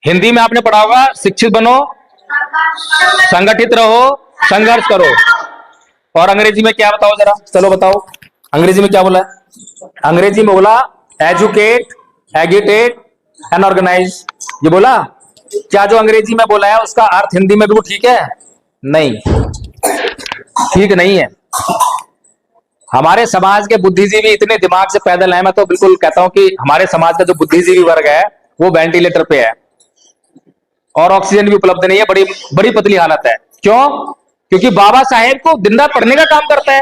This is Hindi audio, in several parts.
हिंदी में आपने पढ़ा होगा, शिक्षित बनो, संगठित रहो, संघर्ष करो। और अंग्रेजी में क्या बताओ जरा, चलो बताओ अंग्रेजी में क्या बोला है। अंग्रेजी में बोला एजुकेट, एगिटेट एंड ऑर्गेनाइज, ये बोला। क्या जो अंग्रेजी में बोला है उसका अर्थ हिंदी में भी वो ठीक है? नहीं, ठीक नहीं है। हमारे समाज के बुद्धिजीवी इतने दिमाग से पैदल हैं, मैं तो बिल्कुल कहता हूं कि हमारे समाज का जो बुद्धिजीवी वर्ग है वो वेंटिलेटर पे है और ऑक्सीजन भी उपलब्ध नहीं है, बड़ी बड़ी पतली हालत है। क्यों? क्योंकि बाबा साहेब को दिन रात पढ़ने का काम करता है,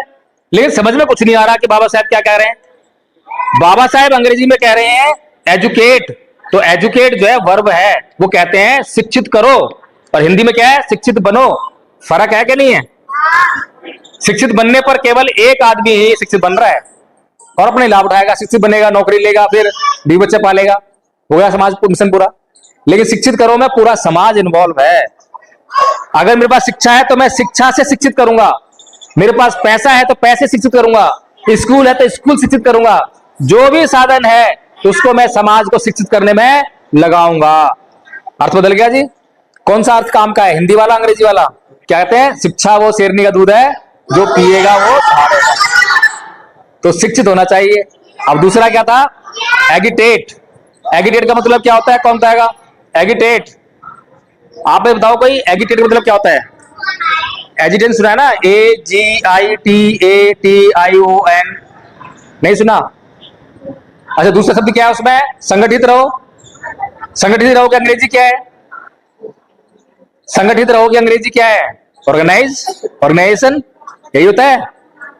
लेकिन समझ में कुछ नहीं आ रहा कि बाबा साहेब क्या कह रहे हैं। बाबा साहेब अंग्रेजी में कह रहे हैं एजुकेट, तो एजुकेट जो है वर्ब है, वो कहते हैं शिक्षित करो, और हिंदी में क्या है? शिक्षित बनो। फर्क है कि नहीं है? शिक्षित बनने पर केवल एक आदमी ही शिक्षित बन रहा है और अपने लाभ उठाएगा, शिक्षित बनेगा, नौकरी लेगा, फिर बीवी बच्चे पालेगा, हो गया समाज मिशन पूरा। लेकिन शिक्षित करो में पूरा समाज इन्वॉल्व है। अगर मेरे पास शिक्षा है तो मैं शिक्षा से शिक्षित करूंगा, मेरे पास पैसा है तो पैसे शिक्षित करूंगा, स्कूल है तो स्कूल शिक्षित करूंगा, जो भी साधन है उसको मैं समाज को शिक्षित करने में लगाऊंगा। अर्थ बदल गया जी। कौन सा अर्थ काम का है, हिंदी वाला अंग्रेजी वाला? क्या कहते हैं? शिक्षा वो शेरनी का दूध है, जो पिएगा वो हारेगा। तो शिक्षित होना चाहिए। अब दूसरा क्या था? एगिटेट। एगिटेट का मतलब क्या होता है? कौन बताएगा? एगिटेट आप बताओ कोई, एगिटेट का मतलब क्या होता है? एजिटेशन सुना है ना, AGITATION, नहीं सुना? अच्छा, दूसरा शब्द क्या है उसमें? संगठित रहो। संगठित रहो की अंग्रेजी क्या है? संगठित रहो की अंग्रेजी क्या है? ऑर्गेनाइज, ऑर्गेनाइजेशन, यही होता है।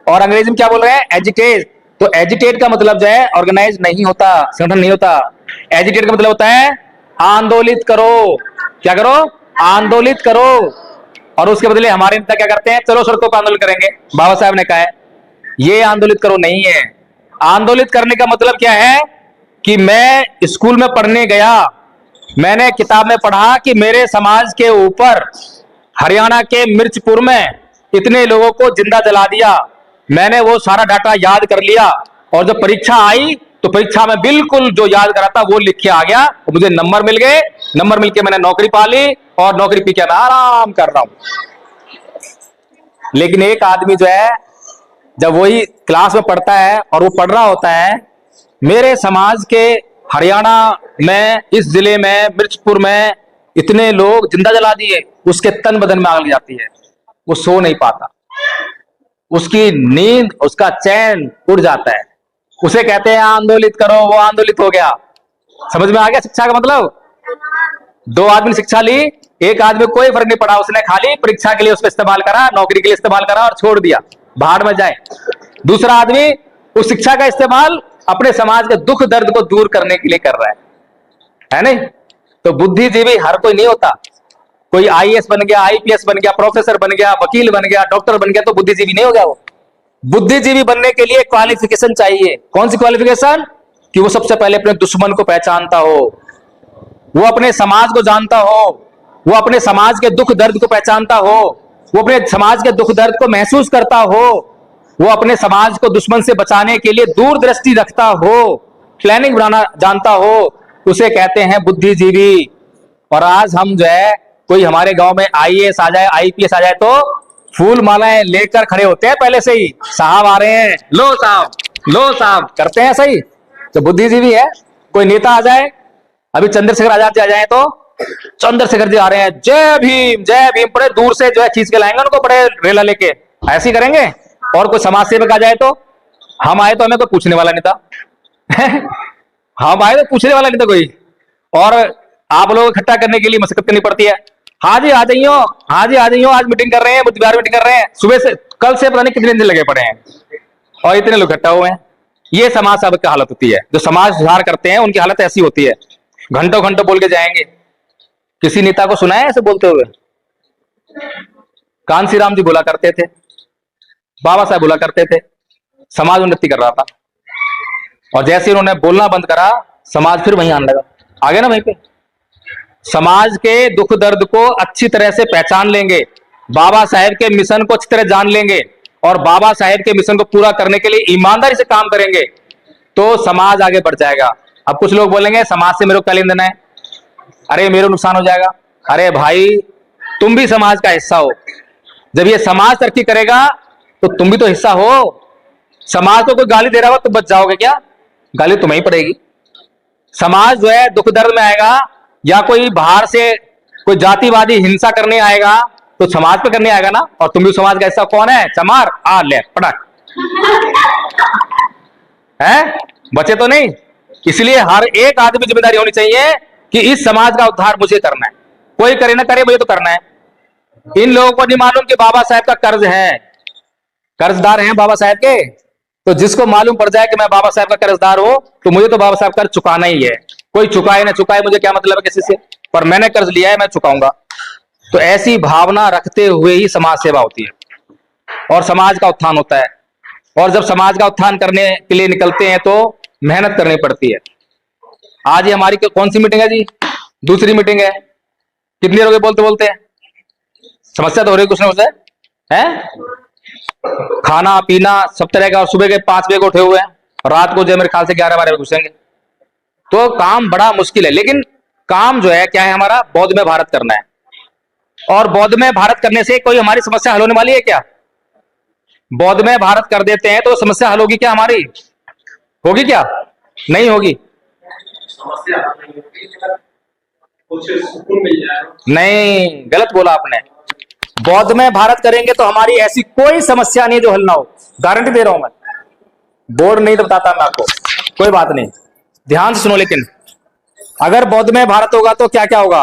और अंग्रेजी में क्या बोल रहे हैं? एजिटेट। तो एजिटेट का मतलब जो है ऑर्गेनाइज नहीं होता, संगठन नहीं होता। एजिटेट का मतलब होता है आंदोलित करो। क्या करो? आंदोलित करो। और उसके बदले हमारे नेता क्या करते हैं? चलो सड़कों पर आंदोलन करेंगे, बाबा साहब ने कहा है। ये आंदोलित करो नहीं है। आंदोलित करने का मतलब क्या है कि मैं स्कूल में पढ़ने गया, मैंने किताब में पढ़ा कि मेरे समाज के ऊपर हरियाणा के मिर्चपुर में इतने लोगों को जिंदा जला दिया, मैंने वो सारा डाटा याद कर लिया, और जब परीक्षा आई तो परीक्षा में बिल्कुल जो याद करा था वो लिख के आ गया, तो मुझे नंबर मिल गए, नंबर मिलके मैंने नौकरी पा ली, और नौकरी पी के मैं आराम कर रहा हूं। लेकिन एक आदमी जो है जब वही क्लास में पढ़ता है और वो पढ़ रहा होता है, मेरे समाज के हरियाणा में, इस जिले में, मिर्चपुर में इतने लोग जिंदा जला दिए, उसके तन बदन में आग लग जाती है, वो सो नहीं पाता, उसकी नींद, उसका चैन उड़ जाता है। उसे कहते हैं आंदोलित करो, वो आंदोलित हो गया। समझ में आ गया शिक्षा का मतलब? दो आदमी ने शिक्षा ली, एक आदमी कोई फर्क नहीं पड़ा, उसने खाली परीक्षा के लिए उसको इस्तेमाल करा, नौकरी के लिए इस्तेमाल करा और छोड़ दिया, भाड़ में जाए। दूसरा आदमी उस शिक्षा का इस्तेमाल अपने समाज के दुख दर्द को दूर करने के लिए कर रहा है नहीं? तो बुद्धिजीवी हर कोई नहीं होता। कोई IAS बन गया, IPS बन गया, प्रोफेसर बन गया, वकील बन गया, डॉक्टर बन गया तो बुद्धिजीवी नहीं हो गया वो। बुद्धिजीवी बनने के लिए क्वालिफिकेशन चाहिए। कौन सी क्वालिफिकेशन? कि वो सबसे पहले अपने दुश्मन को पहचानता हो, वो अपने समाज को जानता हो, वो अपने समाज के दुख दर्द को पहचानता हो, वो अपने समाज के दुख दर्द को महसूस करता हो, वो अपने समाज को दुश्मन से बचाने के लिए दूरदृष्टि रखता हो, प्लानिंग बनाना जानता हो, उसे कहते हैं बुद्धिजीवी। और आज हम जो है, कोई हमारे गांव में IAS आ जाए, IPS आ जाए तो फूल मालाएं लेकर खड़े होते हैं पहले से ही, साहब आ रहे हैं, लो साहब, लो साहब करते हैं, सही तो बुद्धिजीवी है। कोई नेता आ जाए, अभी चंद्रशेखर आजाद जी आ जाए तो चंद्रशेखर जी आ रहे हैं, जय भीम जय भीम, बड़े दूर से जो है खींच के लाएंगे उनको, बड़े रेला लेके, ऐसे ही करेंगे। और कोई समाज सेवक आ जाए तो हम आए तो हमें कोई पूछने वाला नहीं था हम आए तो पूछने वाला नहीं था कोई, और आप लोग इकट्ठा करने के लिए मशक्कत करनी पड़ती है। हाँ जी आ जाइयो, हाँ जी आ जाइयो, आज मीटिंग कर रहे हैं, बुधवार मीटिंग कर रहे हैं, सुबह से कल से पता नहीं कितने दिन लगे पड़े हैं और इतने लोग इकट्ठा हुए हैं। ये समाज सेवक की हालत होती है। जो समाज सुधार करते हैं उनकी हालत ऐसी होती है, घंटों घंटों बोल के जाएंगे। किसी नेता को सुना है ऐसे बोलते हुए? कांसी राम जी बोला करते थे, बाबा साहब बोला करते थे, समाज उन्नति कर रहा था, और जैसे उन्होंने बोलना बंद करा समाज फिर वहीं आने लगा। आगे ना वहीं पे समाज के दुख दर्द को अच्छी तरह से पहचान लेंगे, बाबा साहेब के मिशन को अच्छी तरह जान लेंगे, और बाबा साहेब के मिशन को पूरा करने के लिए ईमानदारी से काम करेंगे तो समाज आगे बढ़ जाएगा। अब कुछ लोग बोलेंगे समाज से मेरे को क्या लेना देना है, अरे मेरे नुकसान हो जाएगा। अरे भाई तुम भी समाज का हिस्सा हो, जब ये समाज तरक्की करेगा तो तुम भी तो हिस्सा हो। समाज को कोई गाली दे रहा हो तो बच जाओगे क्या? गाली तुम्हें ही पड़ेगी। समाज जो है दुख दर्द में आएगा, या कोई बाहर से कोई जातिवादी हिंसा करने आएगा तो समाज पे करने आएगा ना। और तुम भी समाज का हिस्सा। कौन है? चमार, आ ले पटक है, बचे तो नहीं। इसलिए हर एक आदमी की जिम्मेदारी होनी चाहिए कि इस समाज का उद्धार मुझे करना है, कोई करे ना करे मुझे तो करना है। इन लोगों को नहीं मालूम कि बाबा साहेब का कर्ज है, कर्जदार हैं बाबा साहेब के। तो जिसको मालूम पड़ जाए कि मैं बाबा साहेब का कर्जदार हूं तो मुझे तो बाबा साहब कर्ज चुकाना ही है। कोई चुकाए ना चुकाए मुझे क्या मतलब है किसी से, पर मैंने कर्ज लिया है, मैं चुकाऊंगा। तो ऐसी भावना रखते हुए ही समाज सेवा होती है और समाज का उत्थान होता है। और जब समाज का उत्थान करने के लिए निकलते हैं तो मेहनत करनी पड़ती है। आज ये हमारी कौन सी मीटिंग है जी? दूसरी मीटिंग है। कितनी देर हो गई बोलते बोलते? समस्या तो हो रही कुछ ना कुछ है? खाना पीना सब तरह का, और सुबह के 5 बजे को उठे हुए हैं, रात को जो मेरे ख्याल से 11-12 बजे घुसेंगे। तो काम बड़ा मुश्किल है, लेकिन काम जो है क्या है हमारा? बौद्ध में भारत करना है। और बौद्ध में भारत करने से कोई हमारी समस्या हल होने वाली है क्या? बौद्ध में भारत कर देते हैं तो समस्या हल होगी क्या हमारी? होगी क्या? नहीं होगी। समस्या कुछ सुकून मिल जाएगा। नहीं, गलत बोला आपने। बौद्ध में भारत करेंगे तो हमारी ऐसी कोई समस्या नहीं जो हल ना हो, गारंटी दे रहा हूं मैं। बोर्ड नहीं बताता मैं आपको, कोई बात नहीं, ध्यान से सुनो। लेकिन अगर बौद्ध में भारत होगा तो क्या क्या होगा?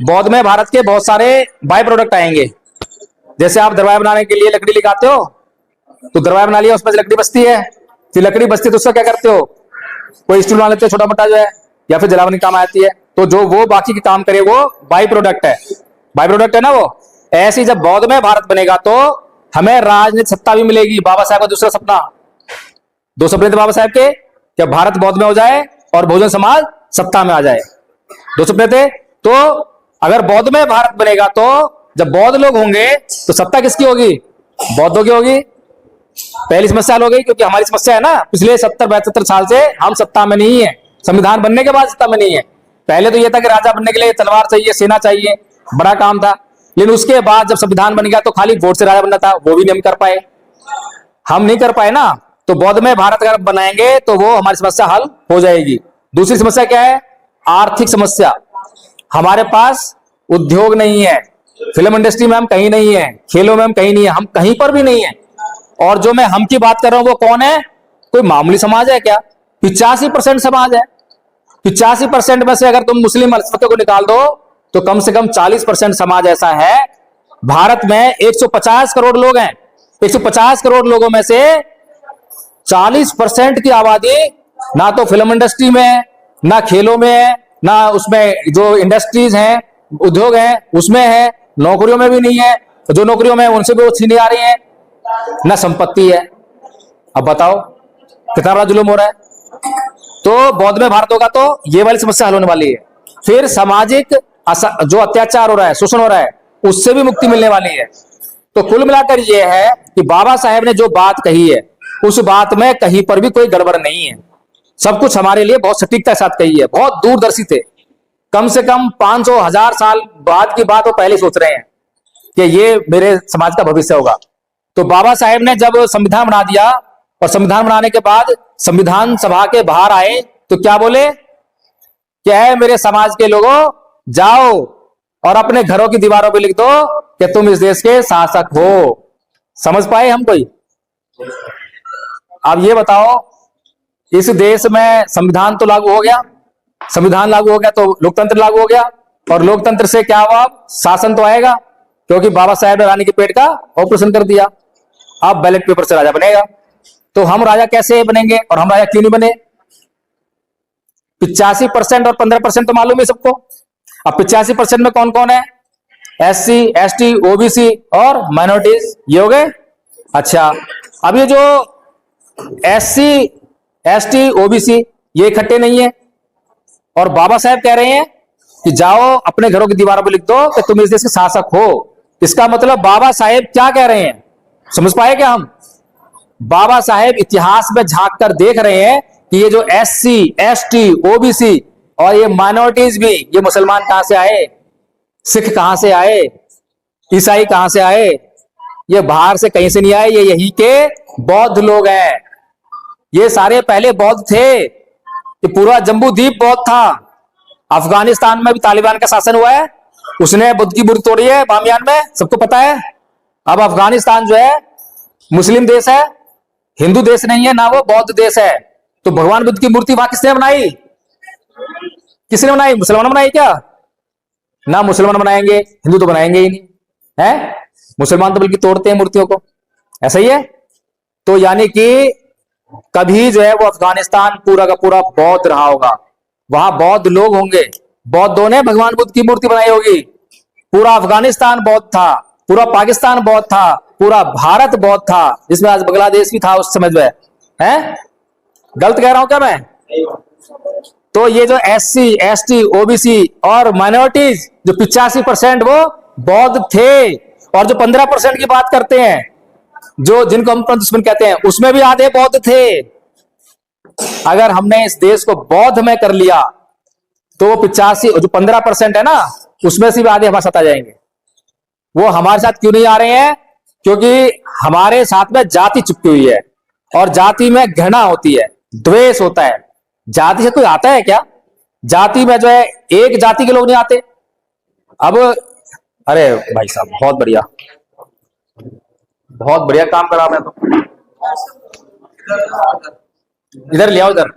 बौद्ध में भारत के बहुत सारे बाय प्रोडक्ट आएंगे। जैसे आप दरवाजा बनाने के लिए लकड़ी लगाते हो, तो दरवाजा बना लिया, उसमें लकड़ी बचती है। फिर लकड़ी बचती है तो उसका क्या करते हो? कोई स्टूल बना लेते हो छोटा मोटा जो है, या फिर जलावन काम आती है। तो जो वो बाकी के काम करे वो बाई प्रोडक्ट है, बाई प्रोडक्ट है ना वो। ऐसे जब बौद्ध में भारत बनेगा तो हमें राजनीतिक सत्ता भी मिलेगी। बाबा साहब का दूसरा सपना, 2 सपने थे बाबा साहब के, कि भारत बौद्ध में हो जाए और बहुजन समाज सत्ता में आ जाए। 2 सपने थे। तो अगर बौद्ध में भारत बनेगा तो जब बौद्ध लोग होंगे तो सत्ता किसकी होगी? बौद्धों की होगी। पहली समस्या हल हो गई, क्योंकि हमारी समस्या है ना पिछले 70-72 साल से हम सत्ता में नहीं है। संविधान बनने के बाद सत्ता में नहीं है। पहले तो यह था कि राजा बनने के लिए तलवार चाहिए, सेना चाहिए, बड़ा काम था। लेकिन उसके बाद जब संविधान बन गया तो खाली वोट से राजा बनना था, वो भी नहीं कर पाए, हम नहीं कर पाए ना। तो बौद्ध में भारत अगर बनाएंगे तो वो हमारी समस्या हल हो जाएगी। दूसरी समस्या क्या है? आर्थिक समस्या। हमारे पास उद्योग नहीं है, फिल्म इंडस्ट्री में हम कहीं नहीं है, खेलों में हम कहीं नहीं है, हम कहीं पर भी नहीं है। और जो मैं हम की बात कर रहा हूं वो कौन है? कोई मामूली समाज है क्या? 85% समाज है। 85% में से अगर तुम मुस्लिम अल्पसंख्यकों को निकाल दो तो कम से कम 40% समाज ऐसा है। भारत में 150 करोड़ लोग हैं। 150 करोड़ लोगों में से 40% की आबादी ना तो फिल्म इंडस्ट्री में है, ना खेलों में है, ना उसमें जो इंडस्ट्रीज हैं, उद्योग हैं उसमें है, नौकरियों में भी नहीं है। जो नौकरियों में उनसे भी वो छीनी आ रही है, ना संपत्ति है। अब बताओ कितना बड़ा जुल्म हो रहा है। तो बौद्ध में भारत होगा तो ये वाली समस्या हल होने वाली है। फिर सामाजिक जो अत्याचार हो रहा है, शोषण हो रहा है, उससे भी मुक्ति मिलने वाली है। तो कुल मिलाकर यह है कि बाबा साहेब ने जो बात कही है उस बात में कहीं पर भी कोई गड़बड़ नहीं है। सब कुछ हमारे लिए बहुत सटीकता के साथ कही है। बहुत दूरदर्शी थे। कम से कम 500-1000 साल बाद की बात वो पहले सोच रहे हैं कि ये मेरे समाज का भविष्य होगा। तो बाबा साहेब ने जब संविधान बना दिया और संविधान बनाने के बाद संविधान सभा के बाहर आए तो क्या बोले? क्या है मेरे समाज के लोगों, जाओ और अपने घरों की दीवारों पे लिख दो कि तुम इस देश के शासक हो। समझ पाए हम कोई? अब ये बताओ, इस देश में संविधान तो लागू हो गया, संविधान लागू हो गया तो लोकतंत्र लागू हो गया, और लोकतंत्र से क्या हुआ? शासन तो आएगा, क्योंकि बाबा साहेब ने रानी के पेट का ऑपरेशन कर दिया। अब बैलेट पेपर से राजा बनेगा। तो हम राजा कैसे बनेंगे और हम राजा क्यों नहीं बने? 85% और 15% तो मालूम है सबको। अब 85% में कौन कौन है? SC, ST, OBC और माइनॉरिटीज, ये हो गए। अच्छा, अब ये जो SC, ST, OBC ये इकट्ठे नहीं है, और बाबा साहेब कह रहे हैं कि जाओ अपने घरों की दीवारों पर लिख दो कि तुम इस देश के शासक हो। इसका मतलब बाबा साहेब क्या कह रहे हैं? समझ पाए क्या हम? बाबा साहेब इतिहास में झांक कर देख रहे हैं कि ये जो SC, ST, OBC और ये माइनॉरिटीज भी, ये मुसलमान कहां से आए, सिख कहां से आए, ईसाई कहां से आए, ये बाहर से कहीं से नहीं आए, ये यही के बौद्ध लोग हैं। ये सारे पहले बौद्ध थे, ये पूरा जम्बू द्वीप बौद्ध था। अफगानिस्तान में भी तालिबान का शासन हुआ है, उसने बुद्ध की मूर्ति तोड़ी है बामियान में, सबको पता है। अब अफगानिस्तान जो है मुस्लिम देश है, हिंदू देश नहीं है, ना वो बौद्ध देश है। तो भगवान बुद्ध की मूर्ति वहां किसने बनाई, किसने बनाई, मुसलमानों ने बनाई क्या? ना मुसलमान बनाएंगे, हिंदू तो बनाएंगे ही नहीं है, मुसलमान तो बल्कि तोड़ते हैं मूर्तियों को, ऐसा ही है। तो यानी कि कभी जो है वो अफगानिस्तान पूरा का पूरा बौद्ध रहा होगा, वहां बौद्ध लोग होंगे, बौद्धों ने भगवान बुद्ध की मूर्ति बनाई होगी। पूरा अफगानिस्तान बौद्ध था, पूरा पाकिस्तान बौद्ध था, पूरा भारत बौद्ध था, जिसमें आज बांग्लादेश भी था उस समय जो है? गलत कह रहा हूं क्या मैं? तो ये जो SC ST OBC और माइनॉरिटीज जो 85% वो बौद्ध थे, और जो 15% की बात करते हैं, जो जिनको हम दुश्मन कहते हैं, उसमें भी आधे बौद्ध थे। अगर हमने इस देश को बौद्ध में कर लिया तो वो 85 जो 15% है ना, उसमें से भी आधे हमारे साथ आ जाएंगे। वो हमारे साथ क्यों नहीं आ रहे हैं? क्योंकि हमारे साथ में जाति चिपकी हुई है, और जाति में घृणा होती है, द्वेष होता है। जाति से कोई आता है क्या? जाति में जो है एक जाति के लोग नहीं आते। अब अरे भाई साहब, बहुत बढ़िया काम करा मैं तो। इधर ले आओ, इधर